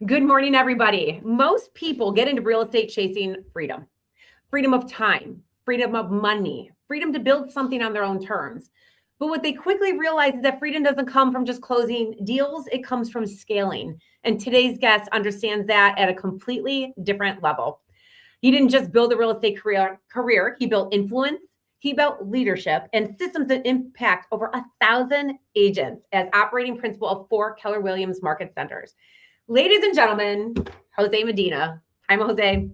Good morning, everybody. Most people get into real estate chasing freedom, freedom of time, freedom of money, freedom to build something on their own terms. But what they quickly realize is that freedom doesn't come from just closing deals, it comes from scaling. And today's guest understands that at a completely different level. He didn't just build a real estate career, he built influence, he built leadership and systems that impact over 1,000 agents as operating principal of 4 Keller Williams market centers. Ladies and gentlemen, Jose Medina. Hi, Jose.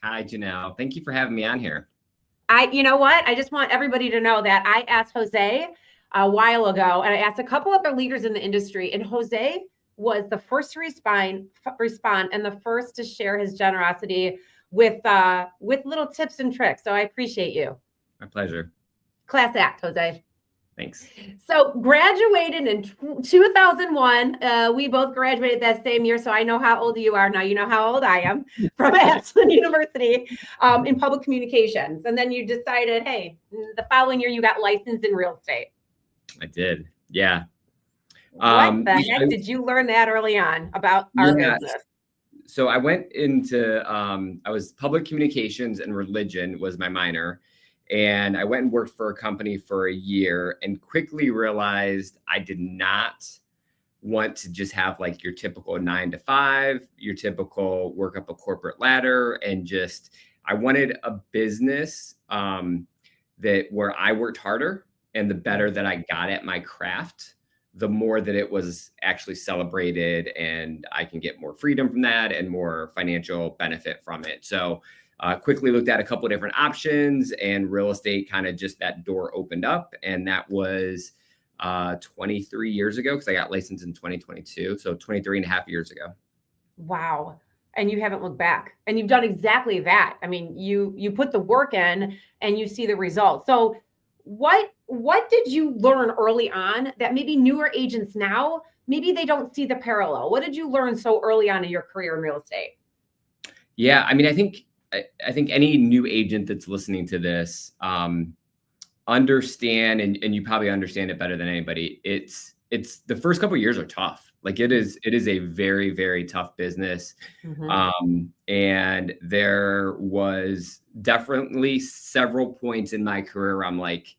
Hi, Janelle. Thank you for having me on here. You know what? I just want everybody to know that I asked Jose a while ago, and I asked a couple other leaders in the industry, and Jose was the first to respond and the first to share his generosity with little tips and tricks. So I appreciate you. My pleasure. Class act, Jose. Thanks. So graduated in 2001. We both graduated that same year. So I know how old you are. Now you know how old I am from Ashland University in public communications. And then you decided, hey, the following year you got licensed in real estate. I did. Yeah. What the heck did you learn that early on about our business? So I went into, I was public communications and religion was my minor. And I went and worked for a company for a year and quickly realized I did not want to just have like your typical 9 to 5, your typical work up a corporate ladder. And I wanted a business that where I worked harder and the better that I got at my craft, the more that it was actually celebrated and I can get more freedom from that and more financial benefit from it. So quickly looked at a couple of different options and real estate kind of just that door opened up. And that was 23 years ago because I got licensed in 2022. So 23 and a half years ago. Wow. And you haven't looked back and you've done exactly that. I mean, you put the work in and you see the results. So what did you learn early on that maybe newer agents now, maybe they don't see the parallel? What did you learn so early on in your career in real estate? Yeah. I mean, I think any new agent that's listening to this understand, and you probably understand it better than anybody. It's the first couple of years are tough. Like it is a very, very tough business. Mm-hmm. And there was definitely several points in my career where I'm like,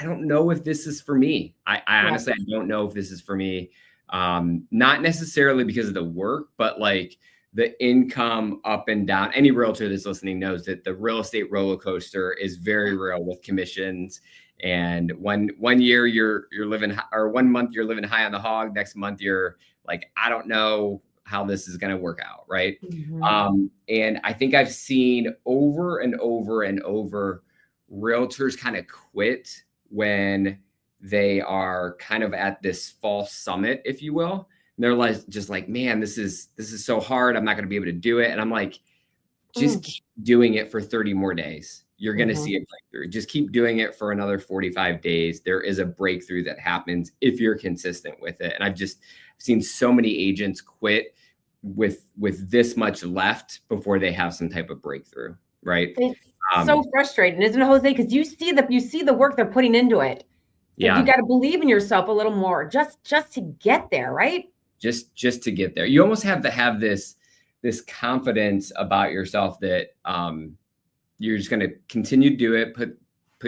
I don't know if this is for me. I honestly, I don't know if this is for me. Not necessarily because of the work, but like the income up and down. Any realtor that's listening knows that the real estate roller coaster is very real with commissions. And one year you're living, or 1 month you're living high on the hog. Next month you're like, I don't know how this is going to work out, right? Mm-hmm. And I think I've seen over and over and over realtors kind of quit when they are kind of at this false summit, if you will. And they're like, just like, man, this is so hard. I'm not going to be able to do it. And I'm like, just keep doing it for 30 more days. You're going to see a breakthrough. Just keep doing it for another 45 days. There is a breakthrough that happens if you're consistent with it. And I've seen so many agents quit with this much left before they have some type of breakthrough. Right. It's so frustrating, isn't it, Jose? Because you see the work they're putting into it. So yeah. You got to believe in yourself a little more just to get there. Right. Just to get there. You almost have to have this confidence about yourself that you're just going to continue to do it, put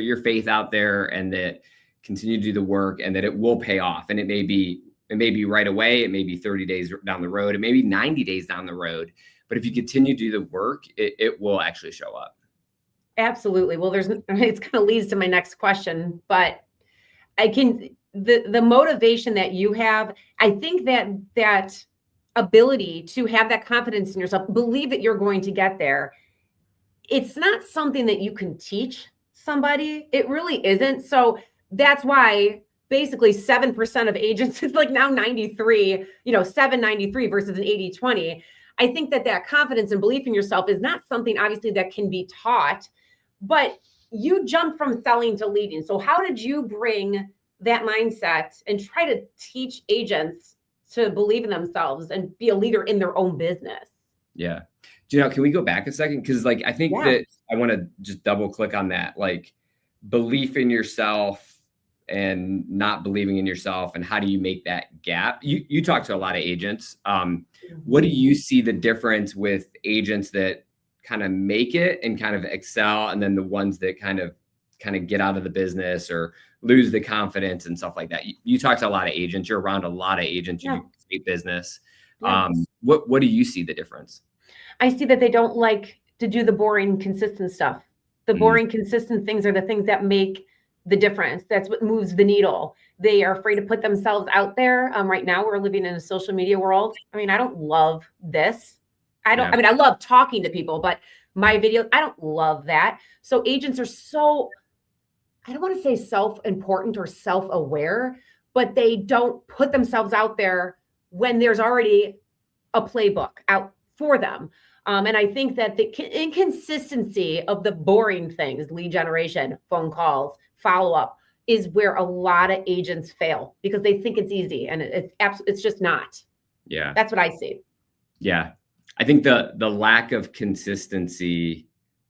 your faith out there and that continue to do the work and that it will pay off. And it may be right away. It may be 30 days down the road. It may be 90 days down the road. But if you continue to do the work, it will actually show up. Absolutely. Well, it's kind of leads to my next question, but the motivation that you have, I think that ability to have that confidence in yourself, believe that you're going to get there. It's not something that you can teach somebody. It really isn't. So that's why basically 7% of agents is like now 93, 793 versus an 80-20. I think that confidence and belief in yourself is not something obviously that can be taught, but you jumped from selling to leading. So how did you bring that mindset and try to teach agents to believe in themselves and be a leader in their own business? Yeah. Janelle, can we go back a second? Because I think that I want to just double click on that. Like belief in yourself and not believing in yourself, and how do you make that gap? You talk to a lot of agents. What do you see the difference with agents that kind of make it and kind of excel, and then the ones that kind of get out of the business or lose the confidence and stuff like that? You talk to a lot of agents. You're around a lot of agents. You Yeah. do great business. Yeah. What do you see the difference? I see that they don't like to do the boring, consistent stuff. The boring, consistent things are the things that make the difference. That's what moves the needle. They are afraid to put themselves out there. Right now, we're living in a social media world. I mean, I don't love this. Yeah. I mean, I love talking to people, but my video, I don't love that. So agents are so, I don't want to say self-important or self-aware, but they don't put themselves out there when there's already a playbook out for them. And I think that the inconsistency of the boring things, lead generation, phone calls, follow-up, is where a lot of agents fail because they think it's easy, and it's just not. Yeah. That's what I see. Yeah. I think the lack of consistency,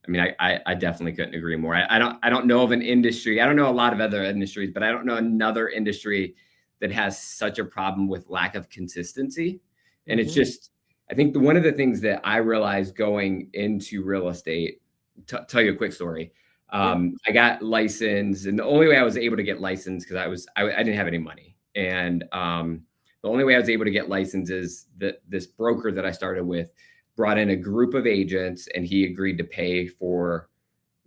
I mean, I definitely couldn't agree more. I don't know of an industry. I don't know a lot of other industries, but I don't know another industry that has such a problem with lack of consistency. And it's just, I think one of the things that I realized going into real estate, tell you a quick story. I got licensed, and the only way I was able to get licensed, because I didn't have any money. And the only way I was able to get licensed is that this broker that I started with brought in a group of agents, and he agreed to pay for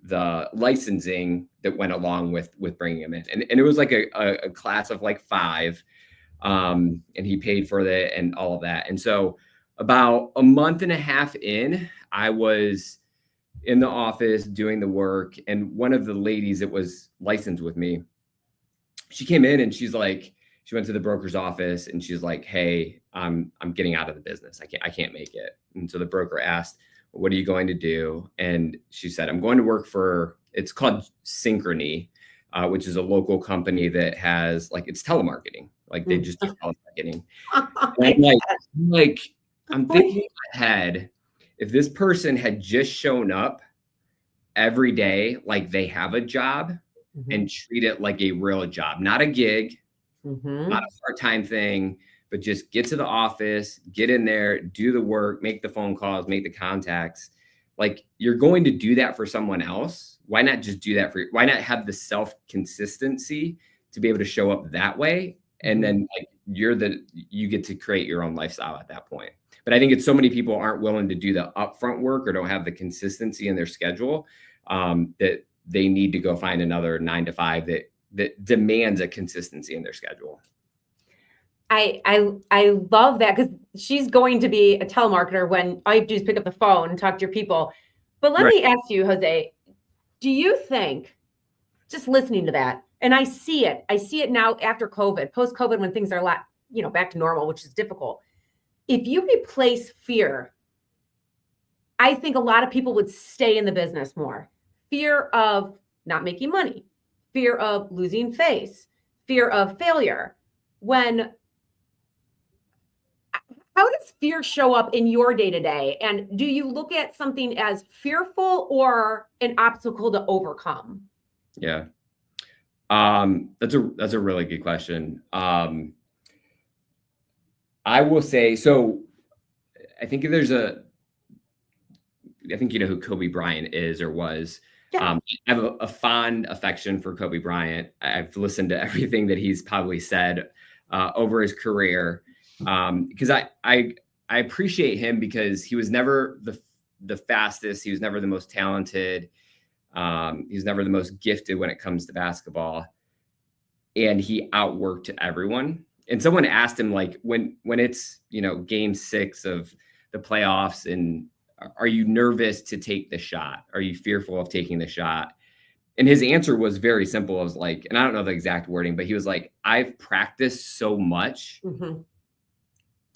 the licensing that went along with bringing him in. And it was like a class of like 5. And he paid for it and all of that. And so about a month and a half in, I was in the office doing the work. And one of the ladies that was licensed with me, she came in and she went to the broker's office and she's like, "Hey, I'm getting out of the business. I can't make it." And so the broker asked, "What are you going to do?" And she said, "I'm going to work for," it's called Synchrony, which is a local company that has it's telemarketing. They just do telemarketing. And I'm thinking in my head, if this person had just shown up every day like they have a job and treat it like a real job, not a gig, not a part-time thing, but just get to the office, get in there, do the work, make the phone calls, make the contacts. You're going to do that for someone else. Why not just do that why not have the self-consistency to be able to show up that way? And then you get to create your own lifestyle at that point. But I think it's so many people aren't willing to do the upfront work or don't have the consistency in their schedule, that they need to go find another 9 to 5 that demands a consistency in their schedule. I love that, because she's going to be a telemarketer when all you have to do is pick up the phone and talk to your people. But let me ask you, Jose, do you think, just listening to that, and I see it now after COVID, post-COVID, when things are a lot, back to normal, which is difficult. If you replace fear, I think a lot of people would stay in the business more. Fear of not making money, fear of losing face, fear of failure. How does fear show up in your day-to-day? And do you look at something as fearful or an obstacle to overcome? Yeah. That's a really good question. I will say, so I think you know who Kobe Bryant is or was. Yeah. I have a fond affection for Kobe Bryant. I've listened to everything that he's probably said over his career, because I appreciate him, because he was never the fastest. He was never the most talented. He was never the most gifted when it comes to basketball, and he outworked everyone. And someone asked him, when it's game 6 of the playoffs, and are you nervous to take the shot? Are you fearful of taking the shot? And his answer was very simple. It was and I don't know the exact wording, but he was like, "I've practiced so much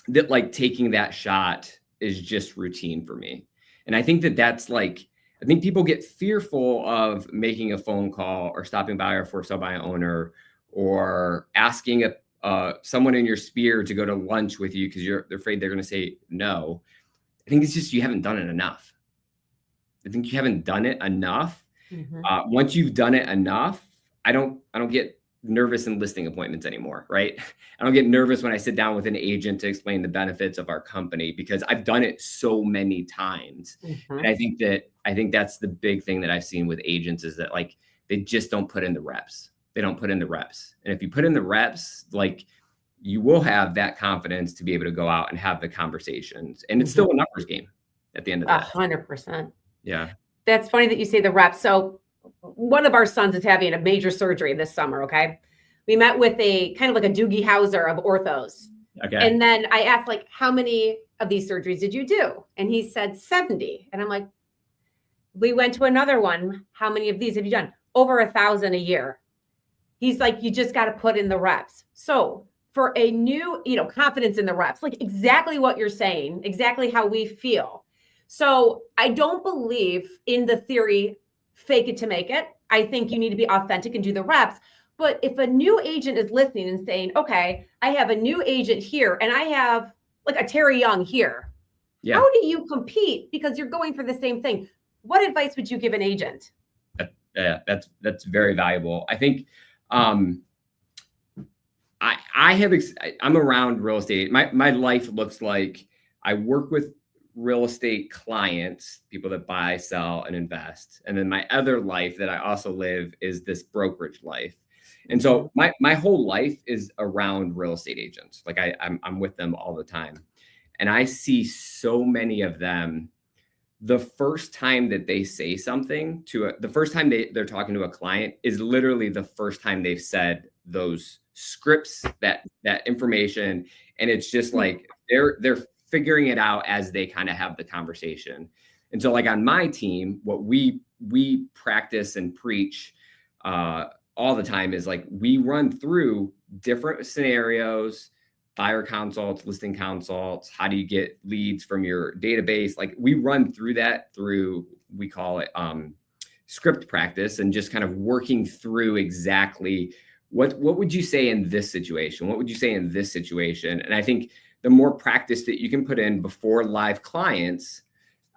that taking that shot is just routine for me." And I think that's I think people get fearful of making a phone call or stopping by a for sale by owner or asking someone in your sphere to go to lunch with you because they're afraid they're going to say no. I think it's just you haven't done it enough. I think you haven't done it enough. Once you've done it enough, I don't get nervous in listing appointments anymore, right? I don't get nervous when I sit down with an agent to explain the benefits of our company because I've done it so many times. And I think that's the big thing that I've seen with agents is that like they just don't put in the reps. They don't put in the reps. And if you put in the reps, like you will have that confidence to be able to go out and have the conversations. And it's still a numbers game at the end of the day. 100%. Yeah. That's funny that you say the reps. So one of our sons is having a major surgery this summer. Okay. We met with a kind of like a Doogie Howser of orthos. Okay. And then I asked like, how many of these surgeries did you do? And he said 70. And I'm like, we went to another one. How many of these have you done? Over 1,000 a year. He's like, you just got to put in the reps. So for a new, confidence in the reps, like exactly what you're saying, exactly how we feel. So I don't believe in the theory, fake it to make it. I think you need to be authentic and do the reps. But if a new agent is listening and saying, okay, I have a new agent here and I have like a Terry Young here. Yeah. How do you compete? Because you're going for the same thing. What advice would you give an agent? Yeah, that's very valuable. I think I'm around real estate. My life looks like I work with real estate clients, people that buy, sell, and invest. And then my other life that I also live is this brokerage life. And so my whole life is around real estate agents. Like I'm with them all the time. And I see so many of them, the first time that they say something the first time they're talking to a client is literally the first time they've said those scripts, that information. And it's just like, they're figuring it out as they kind of have the conversation. And so like on my team, what we practice and preach all the time is like, we run through different scenarios, buyer consults, listing consults. How do you get leads from your database? Like we run through that we call it script practice, and just kind of working through exactly what would you say in this situation? What would you say in this situation? And I think the more practice that you can put in before live clients,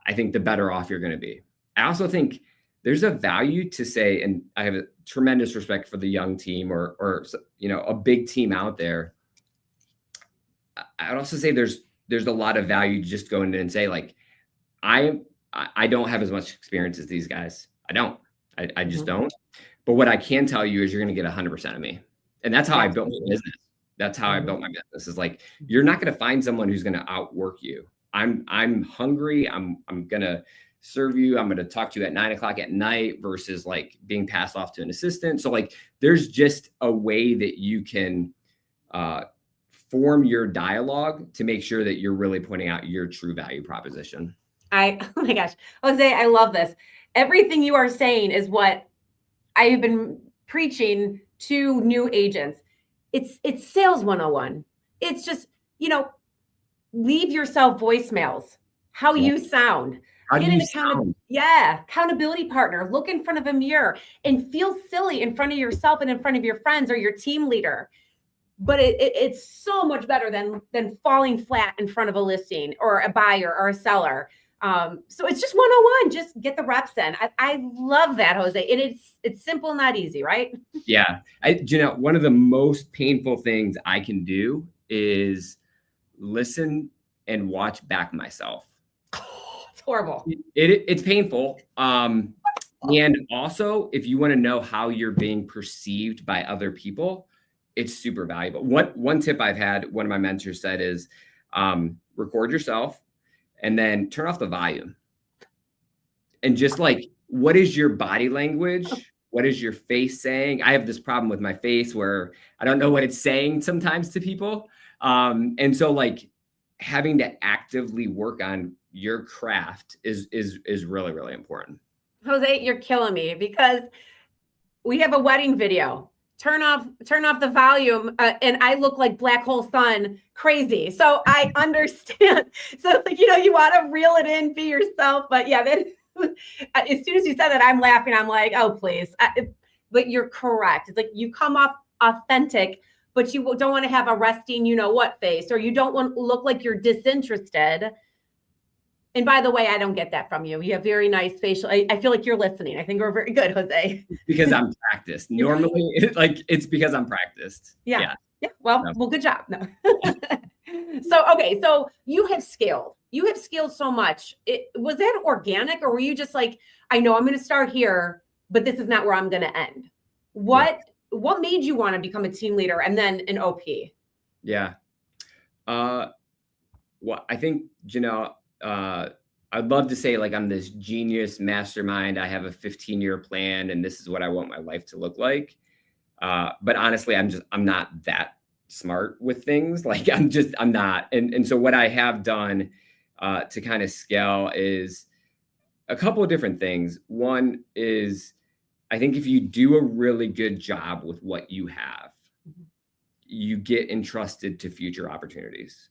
I think the better off you're going to be. I also think there's a value to say, and I have a tremendous respect for the young team or a big team out there. I would also say there's a lot of value just going in and say like, I don't have as much experience as these guys. I just don't. But what I can tell you is you're going to get 100% of me. And that's how I built my business. That's how I built my business, is like, you're not going to find someone who's going to outwork you. I'm hungry. I'm going to serve you. I'm going to talk to you at 9:00 at night versus like being passed off to an assistant. So like, there's just a way that you can form your dialogue to make sure that you're really pointing out your true value proposition. Oh my gosh, Jose, I love this. Everything you are saying is what I've been preaching to new agents. It's sales 101. It's just, leave yourself voicemails, how you sound. How do you sound? Yeah. Accountability partner. Look in front of a mirror and feel silly in front of yourself and in front of your friends or your team leader. But it's so much better than falling flat in front of a listing or a buyer or a seller. So it's just 101. Just get the reps in. I love that, Jose. And it's simple, not easy, right? Yeah. One of the most painful things I can do is listen and watch back myself. It's horrible. It's painful. And also, if you want to know how you're being perceived by other people, it's super valuable. One tip I've had, one of my mentors said is record yourself and then turn off the volume. And just like, what is your body language? What is your face saying? I have this problem with my face where I don't know what it's saying sometimes to people. And so like having to actively work on your craft is really, really important. Jose, you're killing me because we have a wedding video. Turn off the volume, and I look like Black Hole Sun crazy. So I understand. So it's like, you want to reel it in, be yourself. But yeah, then as soon as you said that, I'm laughing. I'm like, oh, please. But you're correct. It's like you come off authentic, but you don't want to have a resting, what face, or you don't want to look like you're disinterested. And by the way, I don't get that from you. You have very nice facial. I feel like you're listening. I think we're very good, Jose. Because I'm practiced. Normally, like it's because I'm practiced. Yeah. Yeah. Well, No. well, good job. No. So, okay. So you have scaled. You have scaled so much. Was that organic, or were you just like, I know I'm going to start here, but this is not where I'm going to end? What made you want to become a team leader and then an OP? Yeah. Well, I think, Janelle, I'd love to say like I'm this genius mastermind. I have a 15-year plan and this is what I want my life to look like. But honestly, I'm not that smart with things. Like I'm not. And so what I have done to kind of scale is a couple of different things. One is I think if you do a really good job with what you have, you get entrusted to future opportunities.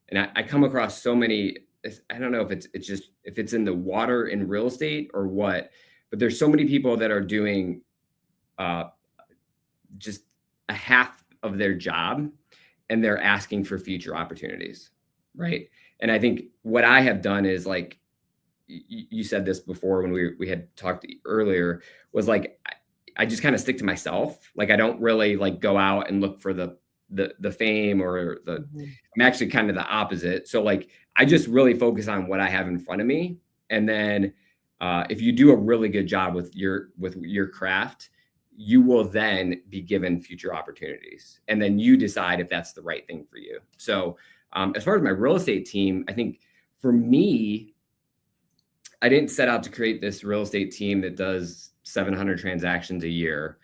And I come across so many, I don't know if if it's in the water in real estate or what, but there's so many people that are doing just a half of their job and they're asking for future opportunities. Right. And I think what I have done is like, you said this before when we had talked earlier, was like, I just kind of stick to myself. Like, I don't really like go out and look for the fame or I'm actually kind of the opposite. So like, I just really focus on what I have in front of me. And then if you do a really good job with your craft, you will then be given future opportunities. And then you decide if that's the right thing for you. So as far as my real estate team, I think for me, I didn't set out to create this real estate team that does 700 transactions a year.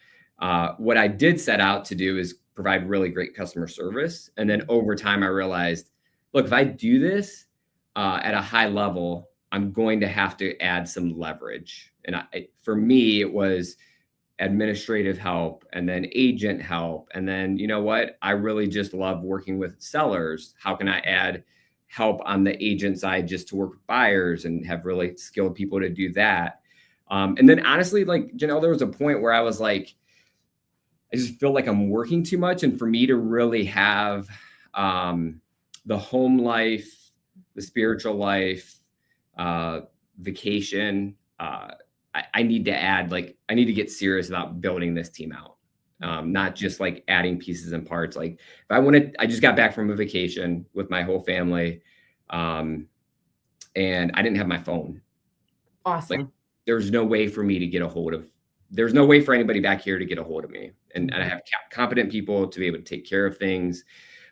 What I did set out to do is provide really great customer service. And then over time, I realized, look, if I do this at a high level, I'm going to have to add some leverage. And for me, it was administrative help and then agent help. And then, you know what? I really just love working with sellers. How can I add help on the agent side just to work with buyers and have really skilled people to do that? And then honestly, like, Janelle, there was a point where I was like, I just feel like I'm working too much. And for me to really have the home life, the spiritual life, vacation, I need to add, like, I need to get serious about building this team out. Not just like adding pieces and parts. Like if I just got back from a vacation with my whole family. And I didn't have my phone. Awesome. Like, there's no way for me to get a hold of, there's no way for anybody back here to get a hold of me. And I have competent people to be able to take care of things.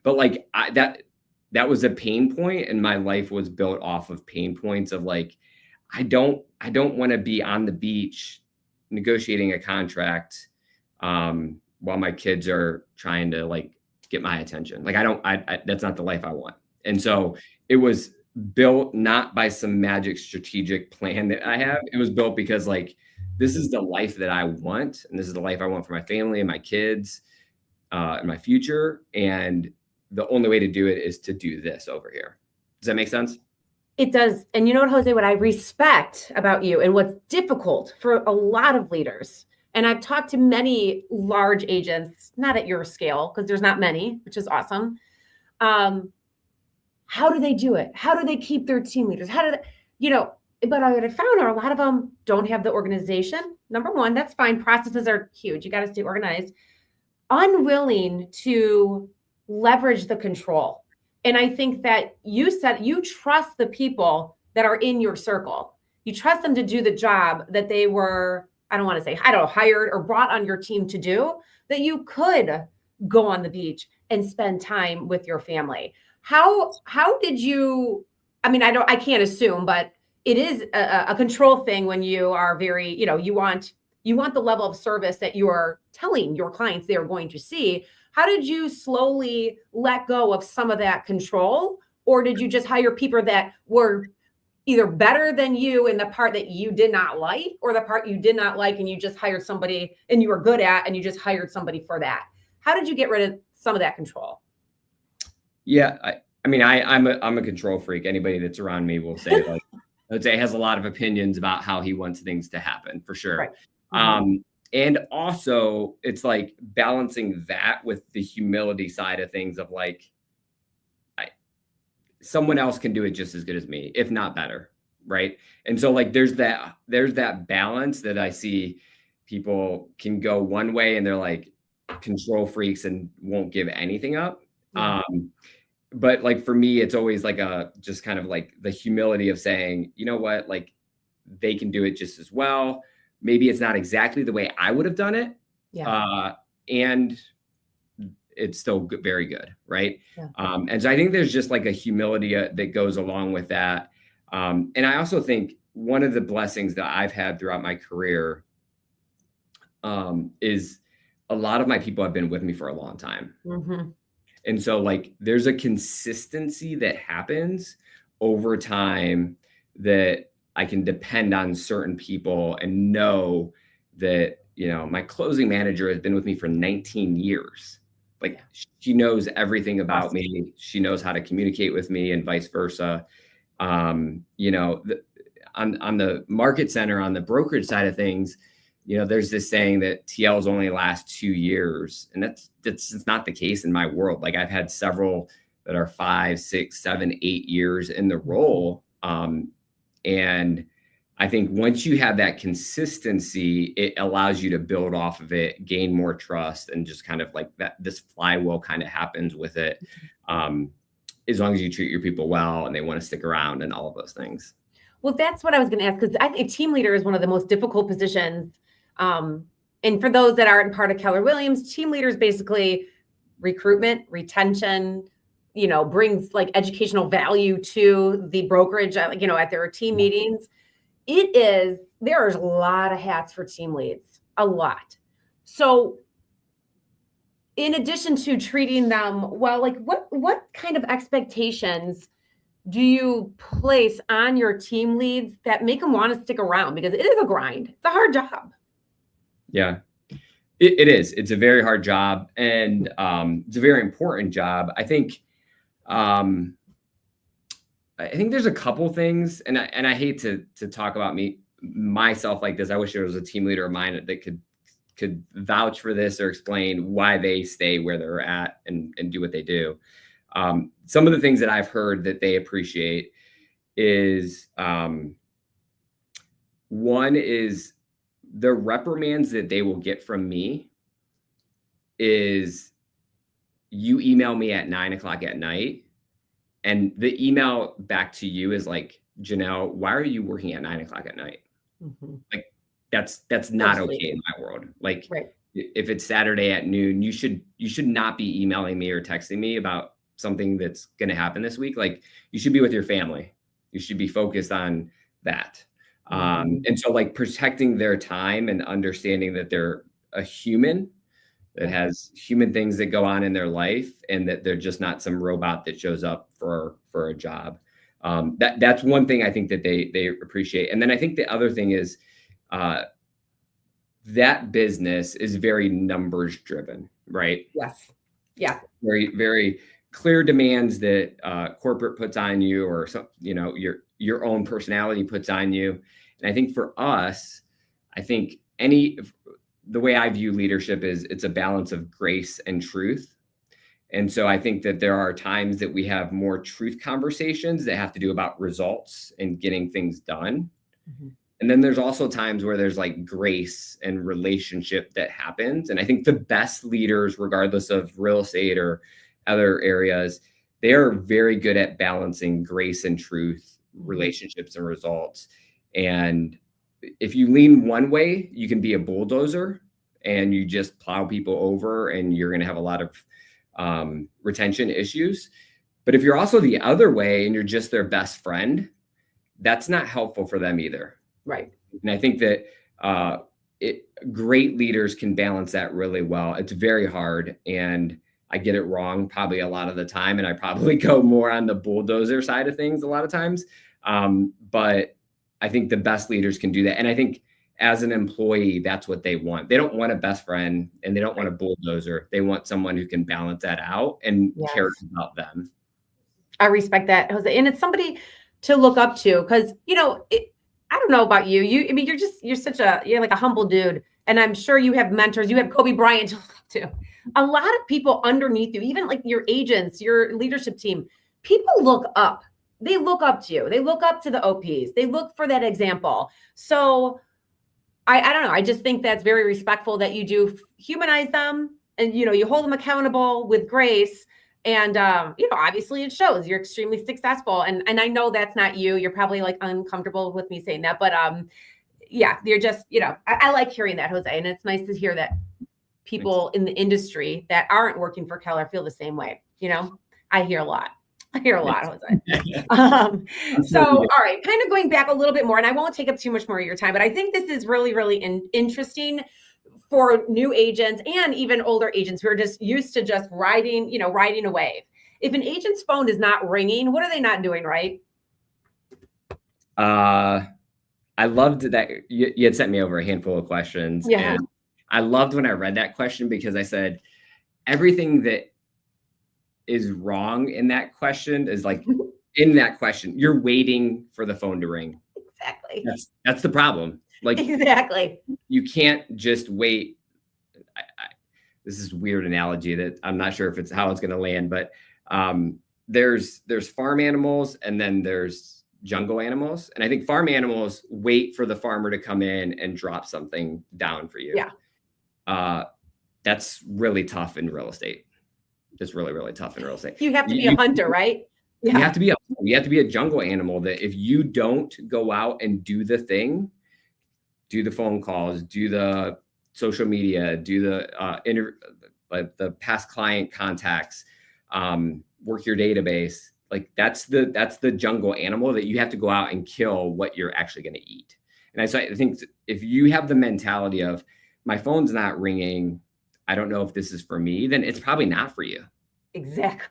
But like that was a pain point, and my life was built off of pain points of like, I don't want to be on the beach negotiating a contract while my kids are trying to like get my attention. Like that's not the life I want. And so it was built not by some magic strategic plan that I have. It was built because like, this is the life that I want. And this is the life I want for my family and my kids and my future. And the only way to do it is to do this over here. Does that make sense? It does. And you know what, Jose, what I respect about you and what's difficult for a lot of leaders, and I've talked to many large agents, not at your scale, because there's not many, which is awesome. How do they do it? How do they keep their team leaders? How do they, but what I found are a lot of them don't have the organization. Number one, that's fine. Processes are huge. You got to stay organized. Unwilling to leverage the control. And I think that you said you trust the people that are in your circle. You trust them to do the job that they were, I don't want to say, hired or brought on your team to do, that you could go on the beach and spend time with your family. How did you, I can't assume, but it is a control thing when you are very, you want the level of service that you are telling your clients they are going to see. How did you slowly let go of some of that control? Or did you just hire people that were either better than you in the part that you did not like, or the part you did not like and you just hired somebody and you were good at and you just hired somebody for that? How did you get rid of some of that control? Yeah, I'm a control freak. Anybody that's around me will say like, I would say has a lot of opinions about how he wants things to happen, for sure. Right. Mm-hmm. And also it's like balancing that with the humility side of things of like, someone else can do it just as good as me, if not better. Right. And so like, there's that balance that I see. People can go one way and they're like control freaks and won't give anything up. Yeah. But like, for me, it's always like just kind of like the humility of saying, you know what, like they can do it just as well. Maybe it's not exactly the way I would have done it. Yeah. And it's still very good. Right. Yeah. And so I think there's just like a humility that goes along with that. And I also think one of the blessings that I've had throughout my career is a lot of my people have been with me for a long time. Mm-hmm. And so like, there's a consistency that happens over time that I can depend on certain people and know that, my closing manager has been with me for 19 years. Like, she knows everything about me. She knows how to communicate with me and vice versa. On the market center, on the brokerage side of things, there's this saying that TLs only last 2 years. And that's just not the case in my world. Like, I've had several that are 5, 6, 7, 8 years in the role. And I think once you have that consistency, it allows you to build off of it, gain more trust, and just kind of like this flywheel kind of happens with it. As long as you treat your people well and they want to stick around and all of those things. Well, that's what I was going to ask, because I think team leader is one of the most difficult positions. And for those that aren't part of Keller Williams, team leader is basically recruitment, retention, brings like educational value to the brokerage, at their team meetings. There's a lot of hats for team leads, a lot. So in addition to treating them well, like what kind of expectations do you place on your team leads that make them want to stick around? Because it is a grind. It's a hard job. Yeah, it is. It's a very hard job, and it's a very important job. I think there's a couple things, and I hate to talk about myself like this. I wish there was a team leader of mine that could vouch for this or explain why they stay where they're at and do what they do. Some of the things that I've heard that they appreciate is, one is the reprimands that they will get from me is, you email me at 9:00 at night, and the email back to you is like, Janelle, why are you working at 9:00 at night? Mm-hmm. Like, that's not okay in my world. Like, right. If it's Saturday at noon, you should not be emailing me or texting me about something that's going to happen this week. Like, you should be with your family. You should be focused on that. Mm-hmm. And so like, protecting their time and understanding that they're a human that has human things that go on in their life, and that they're just not some robot that shows up for a job. That's one thing I think that they appreciate. And then I think the other thing is, that business is very numbers driven, right? Yes. Yeah. Very, very clear demands that corporate puts on you, or some, your own personality puts on you. And I think for us, the way I view leadership is, it's a balance of grace and truth. And so I think that there are times that we have more truth conversations that have to do about results and getting things done. Mm-hmm. And then there's also times where there's like grace and relationship that happens. And I think the best leaders, regardless of real estate or other areas, they are very good at balancing grace and truth, relationships and results. And if you lean one way, you can be a bulldozer and you just plow people over, and you're going to have a lot of retention issues. But if you're also the other way and you're just their best friend, that's not helpful for them either. Right. And I think that great leaders can balance that really well. It's very hard, and I get it wrong probably a lot of the time, and I probably go more on the bulldozer side of things a lot of times. But I think the best leaders can do that. And I think as an employee, that's what they want. They don't want a best friend, and they don't want a bulldozer. They want someone who can balance that out and cares about them. I respect that, Jose. And it's somebody to look up to, because, I don't know about you. You're like a humble dude. And I'm sure you have mentors. You have Kobe Bryant to look up to. A lot of people underneath you, even like your agents, your leadership team, people look up. They look up to you. They look up to the OPs. They look for that example. So I don't know. I just think that's very respectful that you do humanize them, and, you hold them accountable with grace. And, obviously it shows you're extremely successful. And I know that's not you. You're probably like uncomfortable with me saying that, but, yeah, you're just, I like hearing that, Jose. And it's nice to hear that people in the industry that aren't working for Keller feel the same way. I hear a lot. Jose. So, all right, kind of going back a little bit more, and I won't take up too much more of your time, but I think this is really, really interesting for new agents and even older agents who are just used to just riding a wave. If an agent's phone is not ringing, what are they not doing right? I loved that you had sent me over a handful of questions. Yeah. And I loved when I read that question, because I said, everything that is wrong in that question is like, in that question, you're waiting for the phone to ring. Exactly. That's the problem. Like, exactly. You can't just wait. This is a weird analogy that I'm not sure if it's how it's going to land, but there's farm animals and then there's jungle animals. And I think farm animals wait for the farmer to come in and drop something down for you. Yeah. That's really tough in real estate. It's really, really tough in real estate. You have to be a hunter, right? Yeah. You have to be a jungle animal that if you don't go out and do the thing, do the phone calls, do the social media, do the past client contacts, work your database. Like that's the jungle animal that you have to go out and kill what you're actually going to eat. And I think if you have the mentality of my phone's not ringing, I don't know if this is for me, then it's probably not for you. Exactly.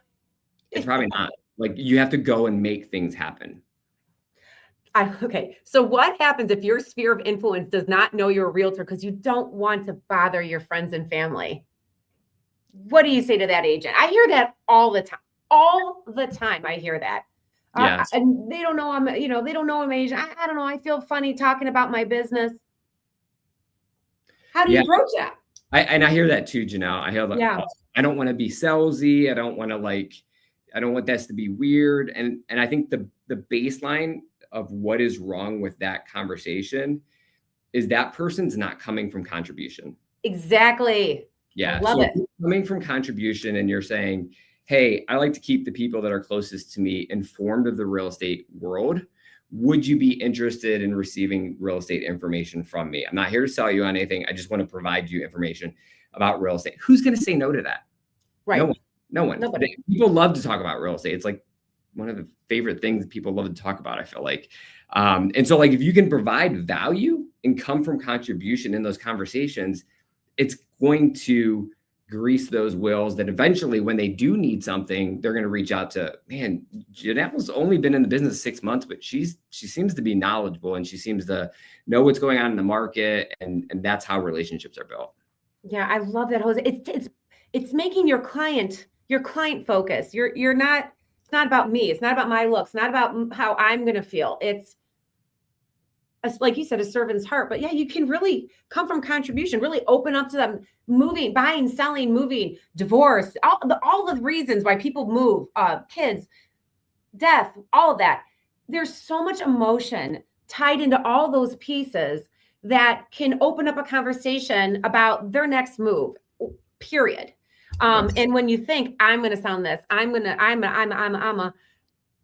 It's probably not. Like you have to go and make things happen. Okay. So what happens if your sphere of influence does not know you're a realtor because you don't want to bother your friends and family? What do you say to that agent? I hear that all the time. All the time I hear that. Yes. And they don't know they don't know I'm Asian. I don't know. I feel funny talking about my business. How do you approach that? I hear that too, Janelle. I hear that. I don't want to be salesy. I don't want this to be weird. And I think the baseline of what is wrong with that conversation is that person's not coming from contribution. Exactly. Yeah. I love it. If you're coming from contribution and you're saying, hey, I like to keep the people that are closest to me informed of the real estate world. Would you be interested in receiving real estate information from me? I'm not here to sell you on anything. I just want to provide you information about real estate. Who's going to say no to that? Right. No one. Nobody. People love to talk about real estate. It's like one of the favorite things that people love to talk about, I feel like. And so like, if you can provide value and come from contribution in those conversations, it's going to grease those wheels that eventually when they do need something, they're going to reach out to, man, Janelle's only been in the business 6 months, but she seems to be knowledgeable and she seems to know what's going on in the market. And that's how relationships are built. Yeah. I love that, Jose. It's making your client focused. You're not, it's not about me. It's not about my looks, not about how I'm going to feel. It's like you said, a servant's heart. But yeah, you can really come from contribution, really open up to them, moving, buying, selling, moving, divorce, all the reasons why people move, kids, death, all of that. There's so much emotion tied into all those pieces that can open up a conversation about their next move, period. And when you think I'm going to sound this,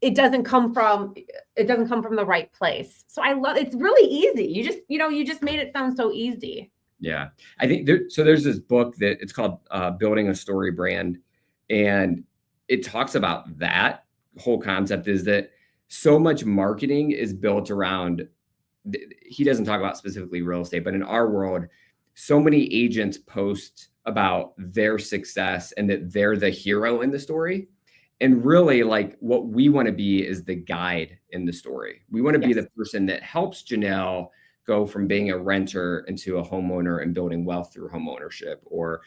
it doesn't come from the right place. So I love, it's really easy. You just made it sound so easy. Yeah. I think there's this book that it's called Building a Story Brand. And it talks about that whole concept is that so much marketing is built around, he doesn't talk about specifically real estate, but in our world, so many agents post about their success and that they're the hero in the story. And really, like, what we want to be is the guide in the story. We want to be the person that helps Janelle go from being a renter into a homeowner and building wealth through home ownership, or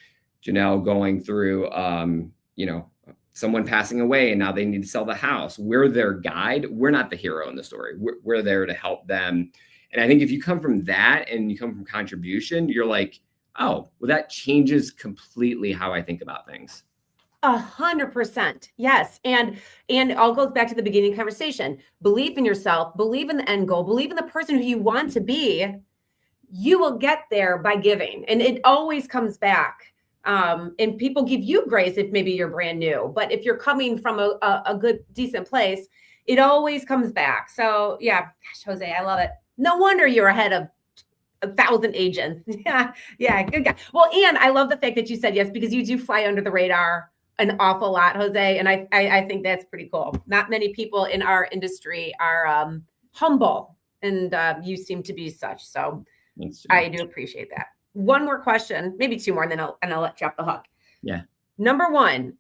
Janelle going through, someone passing away and now they need to sell the house. We're their guide. We're not the hero in the story. We're there to help them. And I think if you come from that and you come from contribution, you're like, oh, well, that changes completely how I think about things. 100%. Yes. And it all goes back to the beginning conversation. Believe in yourself, believe in the end goal, believe in the person who you want to be. You will get there by giving. And it always comes back. And people give you grace if maybe you're brand new. But if you're coming from a good, decent place, it always comes back. So yeah, gosh, Jose, I love it. No wonder you're ahead of 1,000 agents. Yeah, yeah, good guy. Well, and I love the fact that you said yes, because you do fly under the radar an awful lot, Jose. And I think that's pretty cool. Not many people in our industry are humble, and you seem to be such. So Thanks, Jen. I do appreciate that. One more question, maybe two more, and then I'll let you off the hook. Yeah. Number one,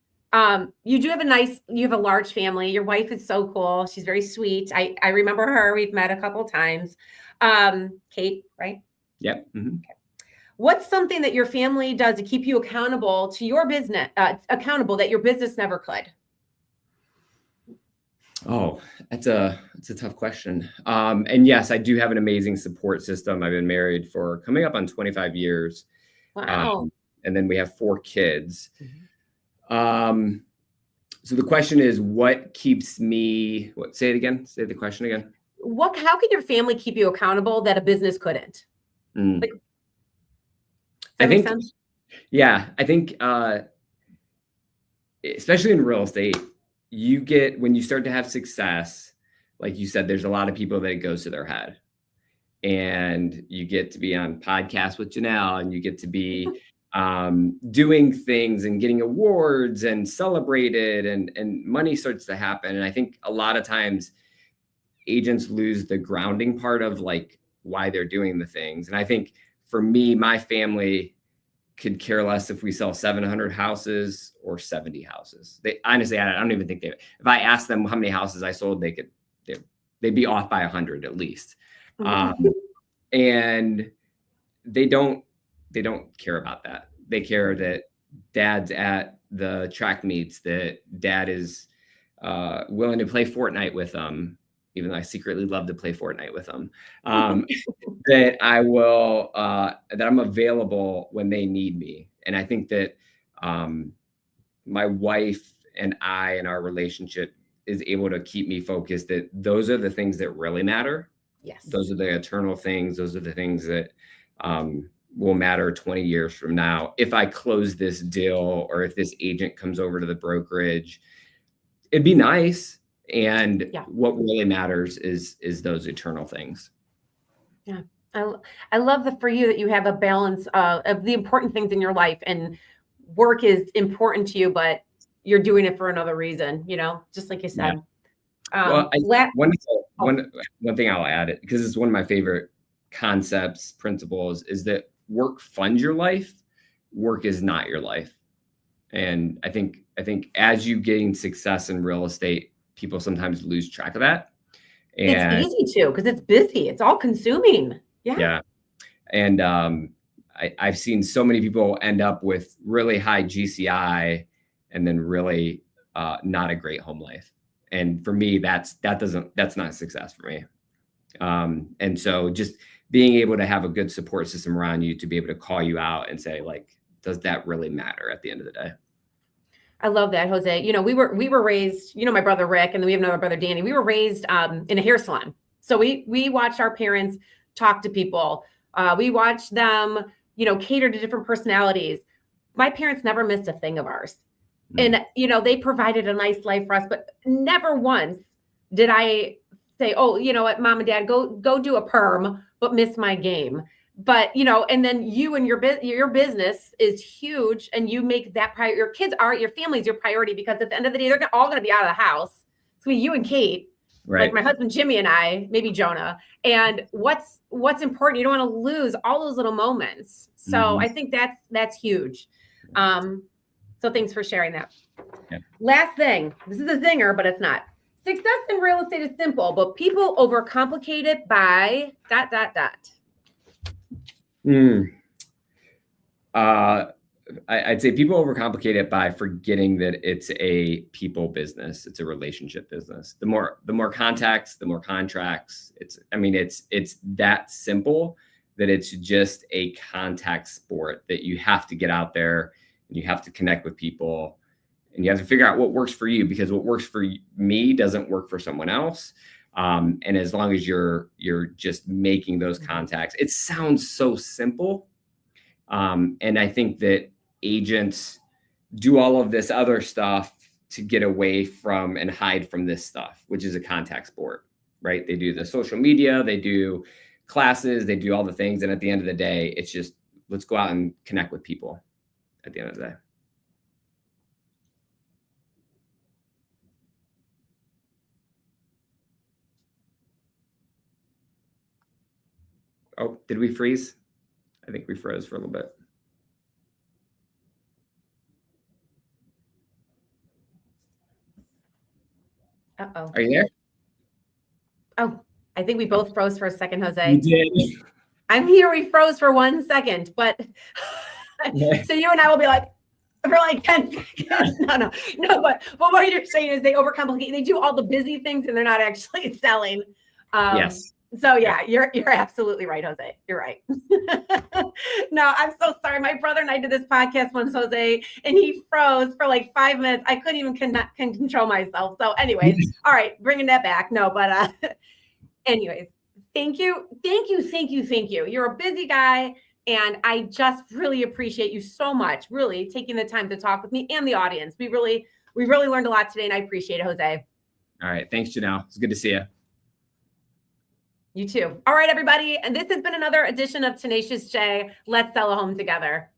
you do have you have a large family. Your wife is so cool. She's very sweet. I remember her. We've met a couple of times. Kate, right? Yep. Mm-hmm. Okay. What's something that your family does to keep you accountable to your business, accountable that your business never could? Oh, that's a tough question. And yes, I do have an amazing support system. I've been married for coming up on 25 years. Wow. And then we have 4 kids. Mm-hmm. So the question is, what keeps me, say it again, say the question again. How can your family keep you accountable that a business couldn't? Like, I think, yeah, I think, especially in real estate, when you start to have success, like you said, there's a lot of people that it goes to their head, and you get to be on podcasts with Janelle, and you get to be doing things and getting awards and celebrated, and money starts to happen. And I think a lot of times agents lose the grounding part of like why they're doing the things. And I think for me, my family could care less if we sell 700 houses or 70 houses. They honestly, I don't even think if I asked them how many houses I sold, they'd be off by 100 at least. And they don't care about that. They care that dad's at the track meets, that dad is willing to play Fortnite with them, even though I secretly love to play Fortnite with them. That I'm available when they need me. And I think that my wife and I and our relationship is able to keep me focused, that those are the things that really matter. Yes. Those are the eternal things. Those are the things that will matter 20 years from now. If I close this deal, or if this agent comes over to the brokerage, it'd be nice. And what really matters is those eternal things. Yeah. I love for you that you have a balance of the important things in your life, and work is important to you, but you're doing it for another reason, just like you said. Yeah. One thing I'll add, because it's one of my favorite concepts, principles, is that work funds your life. Work is not your life. And I think as you gain success in real estate, people sometimes lose track of that. And it's easy to, because it's busy. It's all consuming. Yeah. Yeah. And I've seen so many people end up with really high GCI and then really not a great home life. And for me, that's not success for me. And so just being able to have a good support system around you to be able to call you out and say, like, does that really matter at the end of the day? I love that, Jose. We were raised, my brother Rick, and then we have another brother, Danny. We were raised in a hair salon. So we watched our parents talk to people. We watched them, cater to different personalities. My parents never missed a thing of ours. And, they provided a nice life for us, but never once did I say, oh, you know what, mom and dad, go do a perm, but miss my game. But, and then you and your business is huge, and you make that your kids are, your family's your priority, because at the end of the day, they're all going to be out of the house. It's going to be you and Kate, right? Like my husband, Jimmy, and I, maybe Jonah. And what's important, you don't want to lose all those little moments. So I think that's huge. So thanks for sharing that. Yeah. Last thing, this is a zinger, but it's not. Success in real estate is simple, but people overcomplicate it by ... I'd say people overcomplicate it by forgetting that it's a people business. It's a relationship business. The more contacts, the more contracts. It's that simple, that it's just a contact sport, that you have to get out there and you have to connect with people. and you have to figure out what works for you, because what works for me doesn't work for someone else. And as long as you're just making those contacts, it sounds so simple. And I think that agents do all of this other stuff to get away from and hide from this stuff, which is a contact sport, right? They do the social media, they do classes, they do all the things. And at the end of the day, it's just, let's go out and connect with people at the end of the day. Oh, did we freeze? I think we froze for a little bit. Uh-oh. Are you there? Oh, I think we both froze for a second, Jose. You did. I'm here. We froze for 1 second, but so you and I will be like, for like 10 seconds. No, but what you're saying is they overcomplicate. They do all the busy things and they're not actually selling. Yes. So yeah, you're absolutely right, Jose. You're right. No, I'm so sorry. My brother and I did this podcast once, Jose, and he froze for like 5 minutes. I couldn't even control myself. So anyways, all right, bringing that back. No, but anyways, thank you. You're a busy guy. And I just really appreciate you so much, really taking the time to talk with me and the audience. We really learned a lot today, and I appreciate it, Jose. All right. Thanks, Janelle. It's good to see you. You too. All right, everybody. And this has been another edition of Tenacious J. Let's sell a home together.